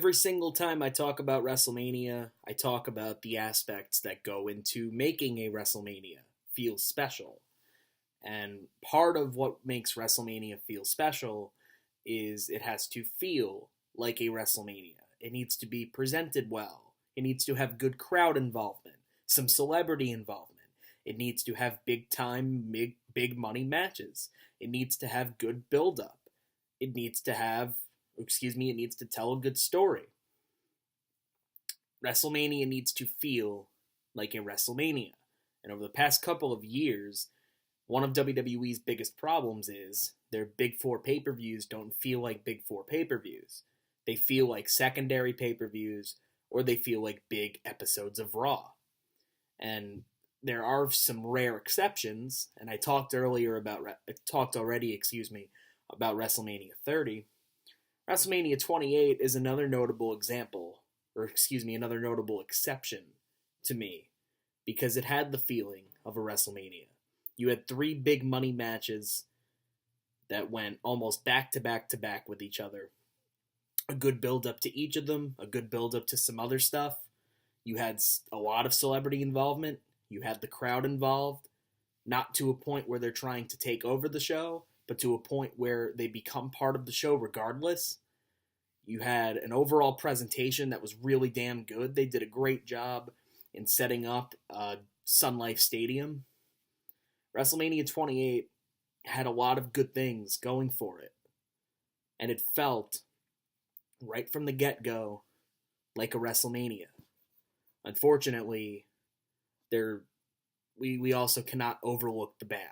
Every single time I talk about WrestleMania, I talk about the aspects that go into making a WrestleMania feel special. And part of what makes WrestleMania feel special is it has to feel like a WrestleMania. It needs to be presented well. It needs to have good crowd involvement, some celebrity involvement. It needs to have big time, big money matches. It needs to have good build up. It needs to it needs to tell a good story. WrestleMania needs to feel like a WrestleMania. And over the past couple of years, one of WWE's biggest problems is their Big Four pay-per-views don't feel like Big Four pay-per-views. They feel like secondary pay-per-views, or they feel like big episodes of Raw. And there are some rare exceptions, and I talked already, about WrestleMania 30. WrestleMania 28 is another notable example, another notable exception to me, because it had the feeling of a WrestleMania. You had 3 big money matches that went almost back to back to back with each other. A good build up to each of them, a good build up to some other stuff. You had a lot of celebrity involvement. You had the crowd involved, not to a point where they're trying to take over the show, but to a point where they become part of the show regardless. You had an overall presentation that was really damn good. They did a great job in setting up Sun Life Stadium. WrestleMania 28 had a lot of good things going for it. And it felt, right from the get-go, like a WrestleMania. Unfortunately, we also cannot overlook the bad.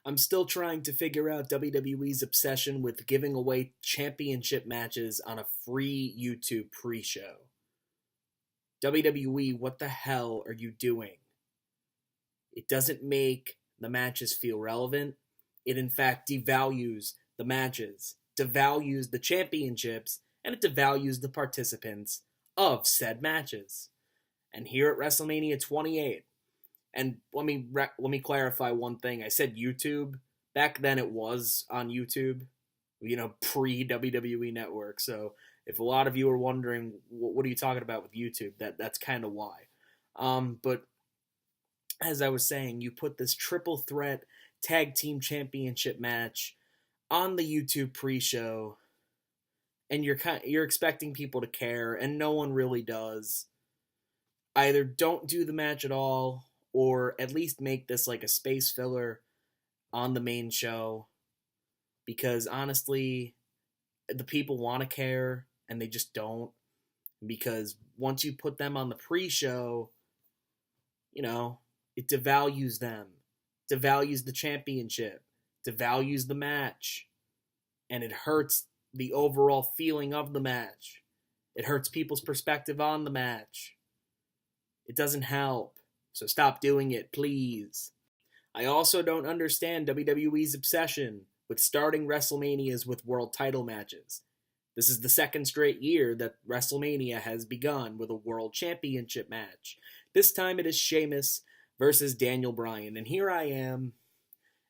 I'm still trying to figure out WWE's obsession with giving away championship matches on a free YouTube pre-show. WWE, what the hell are you doing? It doesn't make the matches feel relevant. It in fact devalues the matches, devalues the championships, and it devalues the participants of said matches. And here at WrestleMania 28, and let me clarify one thing. I said YouTube. Back then it was on YouTube, pre-WWE Network. So if a lot of you are wondering, what are you talking about with YouTube? That's kind of why. But as I was saying, you put this triple threat tag team championship match on the YouTube pre-show, and you're expecting people to care, and no one really does. Either don't do the match at all, or at least make this like a space filler on the main show, because honestly, the people want to care, and they just don't, because once you put them on the pre-show, it devalues them, devalues the championship, devalues the match, and it hurts the overall feeling of the match. It hurts people's perspective on the match. It doesn't help. So stop doing it, please. I also don't understand WWE's obsession with starting WrestleManias with world title matches. This is the second straight year that WrestleMania has begun with a world championship match. This time it is Sheamus versus Daniel Bryan, and here I am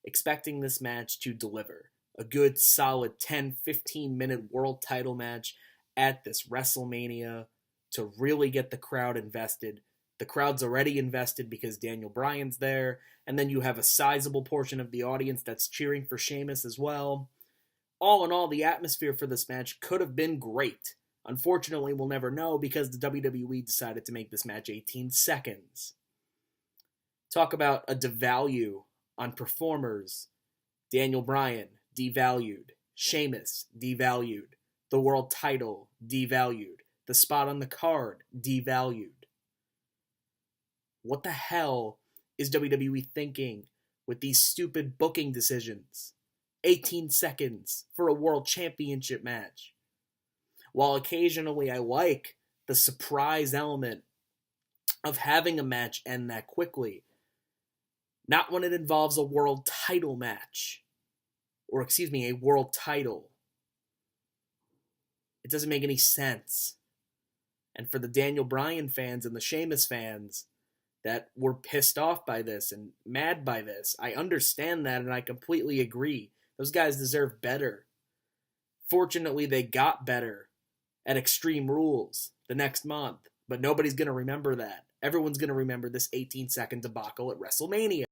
expecting this match to deliver a good solid 10-15 minute world title match at this WrestleMania to really get the crowd invested. The crowd's already invested because Daniel Bryan's there, and then you have a sizable portion of the audience that's cheering for Sheamus as well. All in all, the atmosphere for this match could have been great. Unfortunately, we'll never know because the WWE decided to make this match 18 seconds. Talk about a devalue on performers. Daniel Bryan, devalued. Sheamus, devalued. The world title, devalued. The spot on the card, devalued. What the hell is WWE thinking with these stupid booking decisions? 18 seconds for a world championship match. While occasionally I like the surprise element of having a match end that quickly, not when it involves a world title match. A world title. It doesn't make any sense. And for the Daniel Bryan fans and the Sheamus fans that were pissed off by this and mad by this, I understand that, and I completely agree. Those guys deserve better. Fortunately, they got better at Extreme Rules the next month. But nobody's going to remember that. Everyone's going to remember this 18-second debacle at WrestleMania.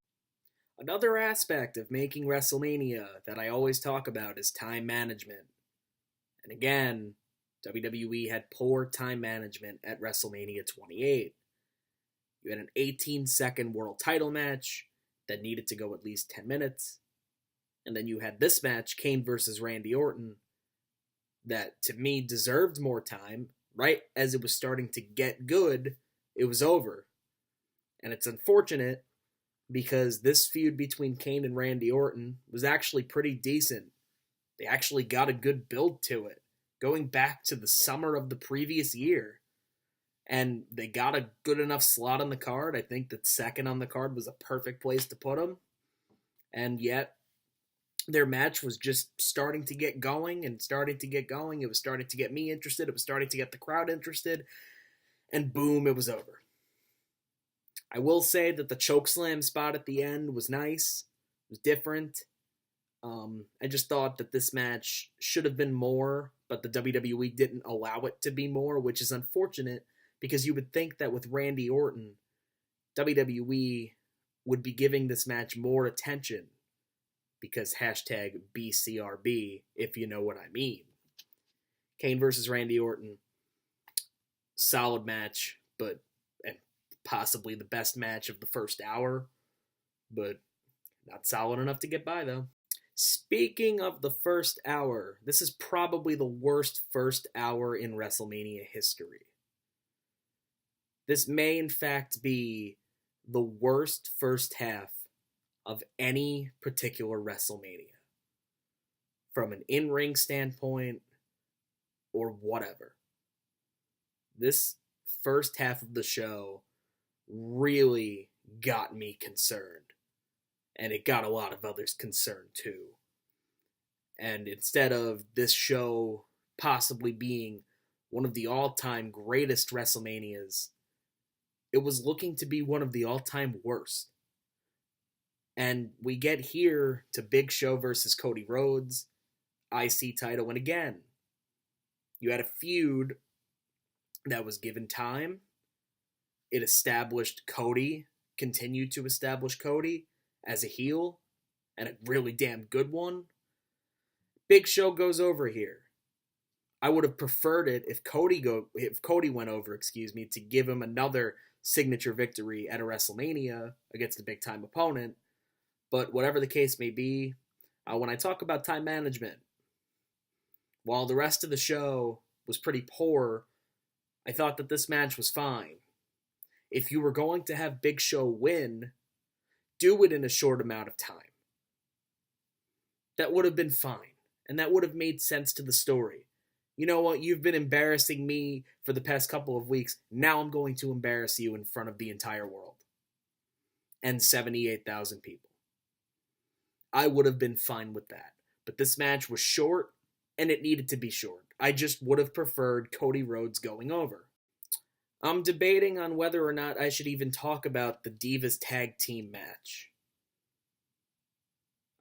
Another aspect of making WrestleMania that I always talk about is time management. And again, WWE had poor time management at WrestleMania 28. You had an 18-second world title match that needed to go at least 10 minutes. And then you had this match, Kane versus Randy Orton, that to me deserved more time. Right as it was starting to get good, it was over. And it's unfortunate because this feud between Kane and Randy Orton was actually pretty decent. They actually got a good build to it, going back to the summer of the previous year. And they got a good enough slot on the card. I think that second on the card was a perfect place to put them. And yet, their match was just starting to get going and starting to get going. It was starting to get me interested. It was starting to get the crowd interested. And boom, it was over. I will say that the chokeslam spot at the end was nice. It was different. I just thought that this match should have been more, but the WWE didn't allow it to be more, which is unfortunate because you would think that with Randy Orton, WWE would be giving this match more attention. Because hashtag BCRB, if you know what I mean. Kane versus Randy Orton, solid match, and possibly the best match of the first hour, but not solid enough to get by, though. Speaking of the first hour, this is probably the worst first hour in WrestleMania history. This may, in fact, be the worst first half of any particular WrestleMania. From an in-ring standpoint, or whatever. This first half of the show really got me concerned. And it got a lot of others concerned too. And instead of this show possibly being one of the all-time greatest WrestleManias, it was looking to be one of the all-time worst. And we get here to Big Show versus Cody Rhodes, IC title. And again, you had a feud that was given time. It established Cody, continued to establish Cody as a heel, and a really damn good one. Big Show goes over here. I would have preferred it if Cody went over, to give him another signature victory at a WrestleMania against a big time opponent. But whatever the case may be, when I talk about time management, while the rest of the show was pretty poor, I thought that this match was fine. If you were going to have Big Show win, do it in a short amount of time. That would have been fine, and that would have made sense to the story. You know what? You've been embarrassing me for the past couple of weeks. Now I'm going to embarrass you in front of the entire world. And 78,000 people. I would have been fine with that. But this match was short, and it needed to be short. I just would have preferred Cody Rhodes going over. I'm debating on whether or not I should even talk about the Divas Tag Team match.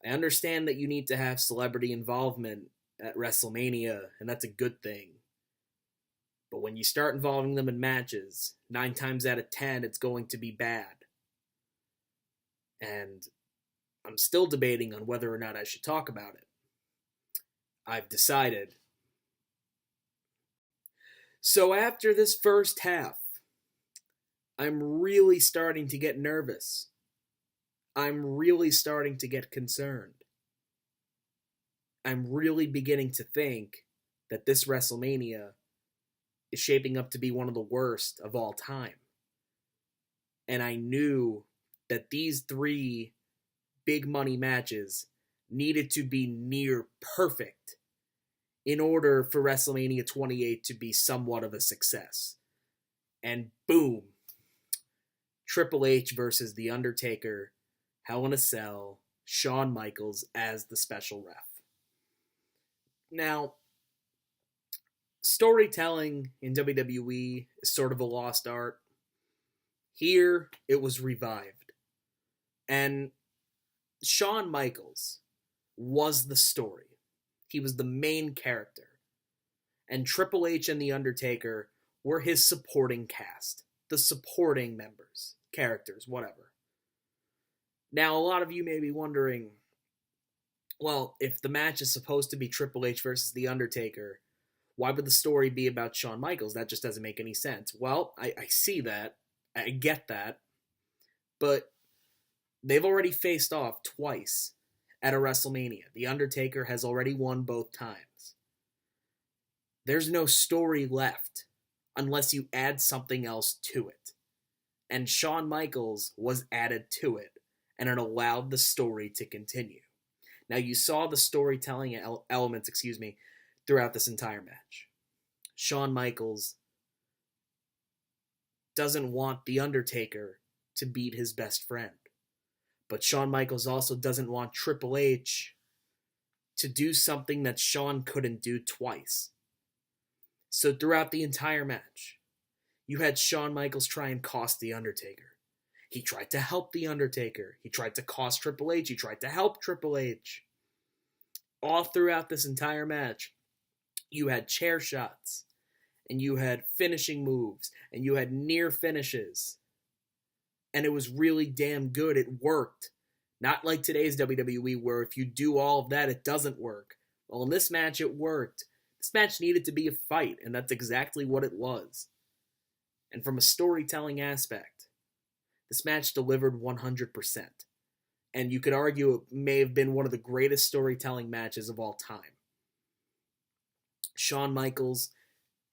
I understand that you need to have celebrity involvement at WrestleMania, and that's a good thing. But when you start involving them in matches, 9 times out of 10, it's going to be bad. And I'm still debating on whether or not I should talk about it. I've decided. So after this first half, I'm really starting to get nervous. I'm really starting to get concerned. I'm really beginning to think that this WrestleMania is shaping up to be one of the worst of all time. And I knew that these 3 big money matches needed to be near perfect in order for WrestleMania 28 to be somewhat of a success. And boom, Triple H versus The Undertaker, Hell in a Cell, Shawn Michaels as the special ref. Now, storytelling in WWE is sort of a lost art. Here, it was revived. And Shawn Michaels was the story. He was the main character. And Triple H and The Undertaker were his supporting cast. The supporting members, characters, whatever. Now, a lot of you may be wondering, well, if the match is supposed to be Triple H versus The Undertaker, why would the story be about Shawn Michaels? That just doesn't make any sense. Well, I see that. I get that. But they've already faced off twice at a WrestleMania. The Undertaker has already won both times. There's no story left unless you add something else to it. And Shawn Michaels was added to it, and it allowed the story to continue. Now, you saw the storytelling elements, throughout this entire match. Shawn Michaels doesn't want The Undertaker to beat his best friend. But Shawn Michaels also doesn't want Triple H to do something that Shawn couldn't do twice. So throughout the entire match, you had Shawn Michaels try and cost The Undertaker. He tried to help The Undertaker. He tried to cost Triple H. He tried to help Triple H. All throughout this entire match, you had chair shots, and you had finishing moves, and you had near finishes. And it was really damn good. It worked. Not like today's WWE where if you do all of that, it doesn't work. Well, in this match, it worked. This match needed to be a fight, and that's exactly what it was. And from a storytelling aspect, this match delivered 100%. And you could argue it may have been one of the greatest storytelling matches of all time. Shawn Michaels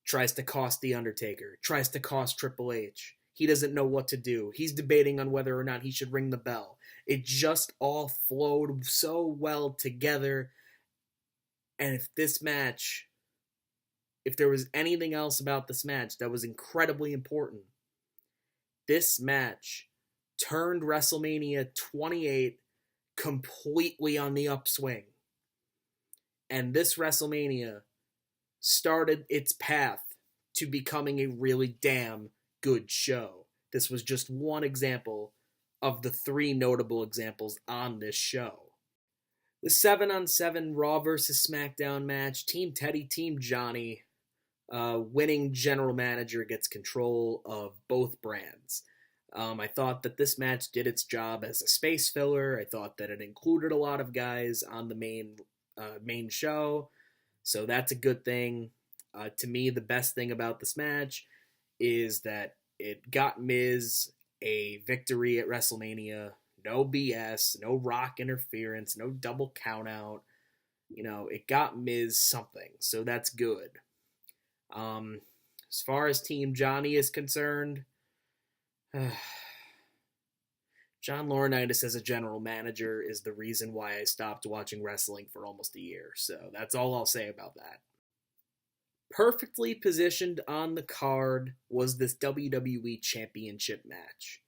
tries to cost The Undertaker, tries to cost Triple H. He doesn't know what to do. He's debating on whether or not he should ring the bell. It just all flowed so well together. And if there was anything else about this match that was incredibly important, this match turned WrestleMania 28 completely on the upswing. And this WrestleMania started its path to becoming a really damn good show. This was just one example of the 3 notable examples on this show. The 7-on-7 Raw vs. SmackDown match, Team Teddy, Team Johnny, winning general manager gets control of both brands. I thought that this match did its job as a space filler. I thought that it included a lot of guys on the main show, so that's a good thing. To me, the best thing about this match is that it got Miz a victory at WrestleMania. No BS, no Rock interference, no double countout. It got Miz something, so that's good. As far as Team Johnny is concerned, John Laurinaitis as a general manager is the reason why I stopped watching wrestling for almost a year, so that's all I'll say about that. Perfectly positioned on the card was this WWE Championship match.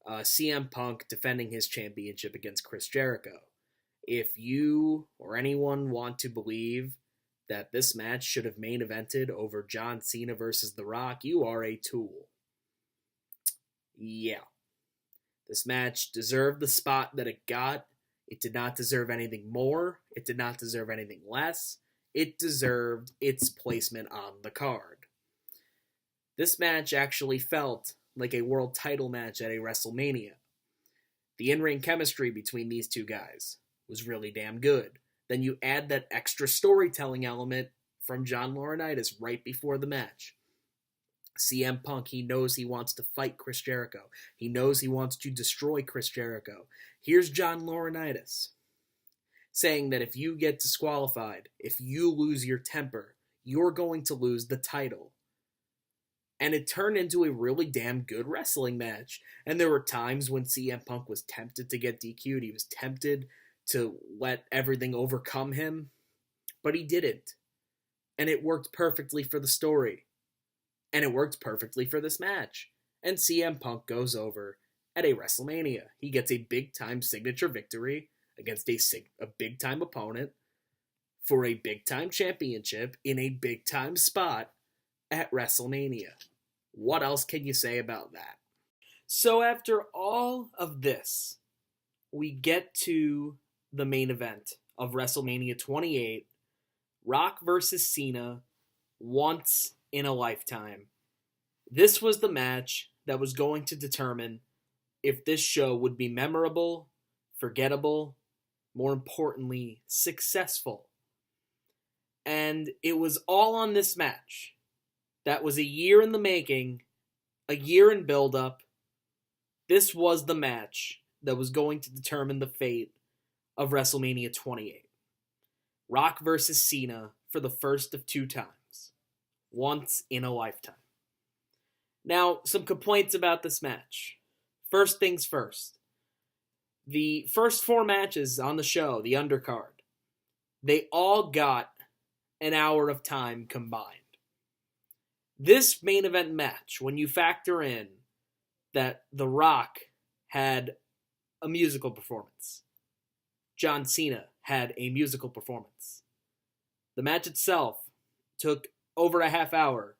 CM Punk defending his championship against Chris Jericho. If you or anyone want to believe that this match should have main evented over John Cena versus The Rock, you are a tool. Yeah. This match deserved the spot that it got. It did not deserve anything more. It did not deserve anything less. It deserved its placement on the card. This match actually felt like a world title match at a WrestleMania. The in-ring chemistry between these two guys was really damn good. Then you add that extra storytelling element from John Laurinaitis right before the match. CM Punk, he knows he wants to fight Chris Jericho. He knows he wants to destroy Chris Jericho. Here's John Laurinaitis saying that if you get disqualified, if you lose your temper, you're going to lose the title. And it turned into a really damn good wrestling match. And there were times when CM Punk was tempted to get DQ'd. He was tempted to let everything overcome him. But he didn't. And it worked perfectly for the story. And it worked perfectly for this match. And CM Punk goes over at a WrestleMania. He gets a big-time signature victory against a big-time opponent for a big-time championship in a big-time spot at WrestleMania. What else can you say about that? So after all of this, we get to the main event of WrestleMania 28, Rock versus Cena once in a lifetime. This was the match that was going to determine if this show would be memorable, forgettable, more importantly, successful. And it was all on this match. That was a year in the making, a year in build-up. This was the match that was going to determine the fate of WrestleMania 28. Rock versus Cena for the first of two times. Once in a lifetime. Now, some complaints about this match. First things first. The first four matches on the show, the undercard, they all got an hour of time combined. This main event match, when you factor in that The Rock had a musical performance, John Cena had a musical performance, the match itself took over a half hour.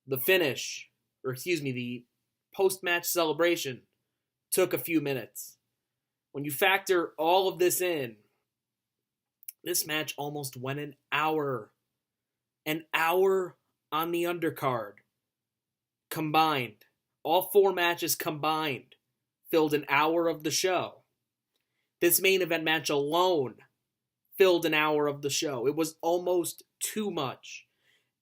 The finish, the post-match celebration took a few minutes. When you factor all of this in, this match almost went an hour. An hour on the undercard. Combined. All four matches combined filled an hour of the show. This main event match alone filled an hour of the show. It was almost too much.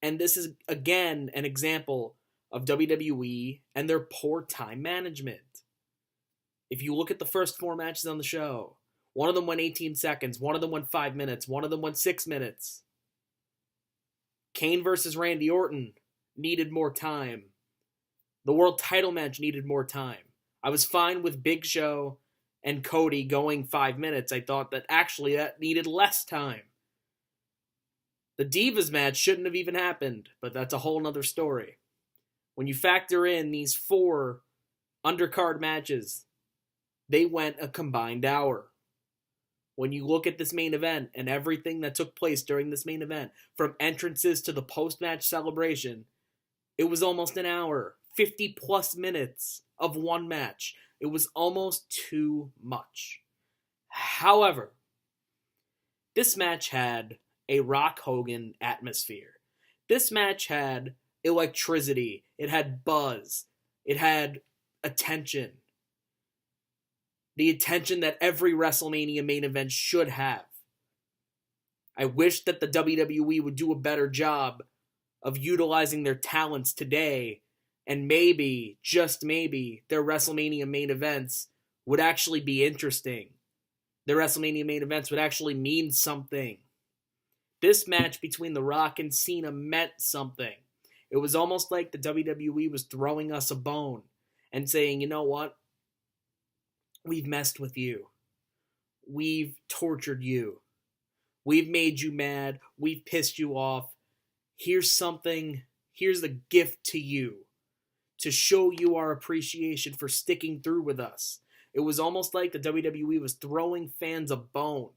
And this is, again, an example of WWE and their poor time management. If you look at the first four matches on the show, one of them went 18 seconds, one of them went 5 minutes, one of them went 6 minutes. Kane versus Randy Orton needed more time. The world title match needed more time. I was fine with Big Show and Cody going 5 minutes. I thought that actually that needed less time. The Divas match shouldn't have even happened, but that's a whole nother story. When you factor in these four undercard matches, they went a combined hour. When you look at this main event and everything that took place during this main event, from entrances to the post-match celebration, it was almost an hour, 50 plus minutes of one match. It was almost too much. However, this match had a Rock Hogan atmosphere. This match had electricity. It had buzz. It had attention. The attention that every WrestleMania main event should have. I wish that the WWE would do a better job of utilizing their talents today, and maybe, just maybe, their WrestleMania main events would actually be interesting. Their WrestleMania main events would actually mean something. This match between The Rock and Cena meant something. It was almost like the WWE was throwing us a bone and saying, you know what? We've messed with you. We've tortured you. We've made you mad. We've pissed you off. Here's something. Here's a gift to you to show you our appreciation for sticking through with us. It was almost like the WWE was throwing fans a bone,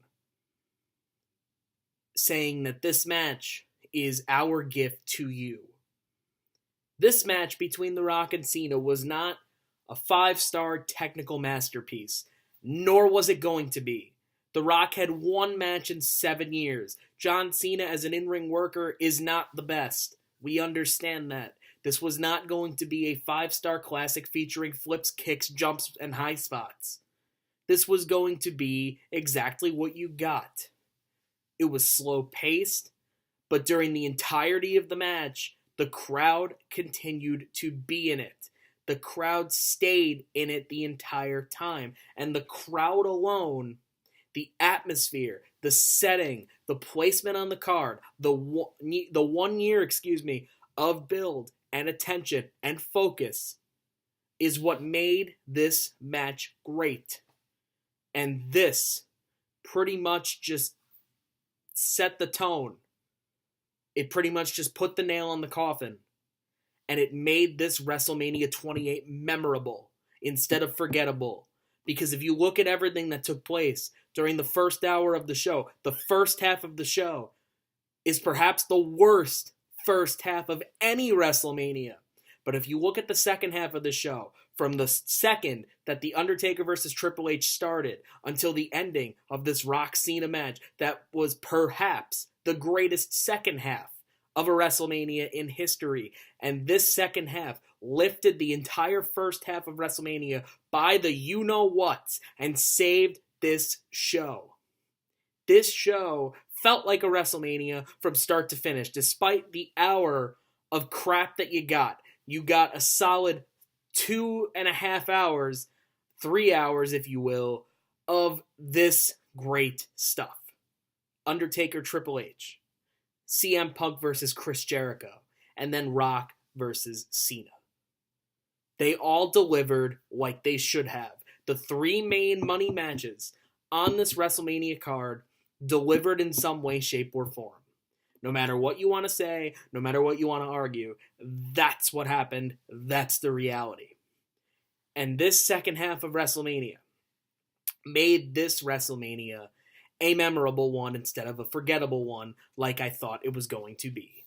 saying that this match is our gift to you. This match between The Rock and Cena was not a 5-star technical masterpiece, nor was it going to be. The Rock had one match in 7 years. John Cena as an in-ring worker is not the best. We understand that. This was not going to be a 5-star classic featuring flips, kicks, jumps, and high spots. This was going to be exactly what you got. It was slow-paced, but during the entirety of the match, the crowd continued to be in it. The crowd stayed in it the entire time. And the crowd alone, the atmosphere, the setting, the placement on the card, the 1 year, of build and attention and focus is what made this match great. And this pretty much just set the tone. It pretty much just put the nail on the coffin. And it made this WrestleMania 28 memorable instead of forgettable. Because if you look at everything that took place during the first hour of the show, the first half of the show is perhaps the worst first half of any WrestleMania. But if you look at the second half of the show, from the second that The Undertaker versus Triple H started until the ending of this Rock Cena match, that was perhaps the greatest second half of a WrestleMania in history. And this second half lifted the entire first half of WrestleMania by the you-know-whats and saved this show. This show felt like a WrestleMania from start to finish, despite the hour of crap that you got. You got a solid 2.5 hours, 3 hours, if you will, of this great stuff. Undertaker Triple H, CM Punk versus Chris Jericho, and then Rock versus Cena. They all delivered like they should have. The three main money matches on this WrestleMania card delivered in some way, shape, or form. No matter what you want to say, no matter what you want to argue, that's what happened. That's the reality. And this second half of WrestleMania made this WrestleMania a memorable one instead of a forgettable one like I thought it was going to be.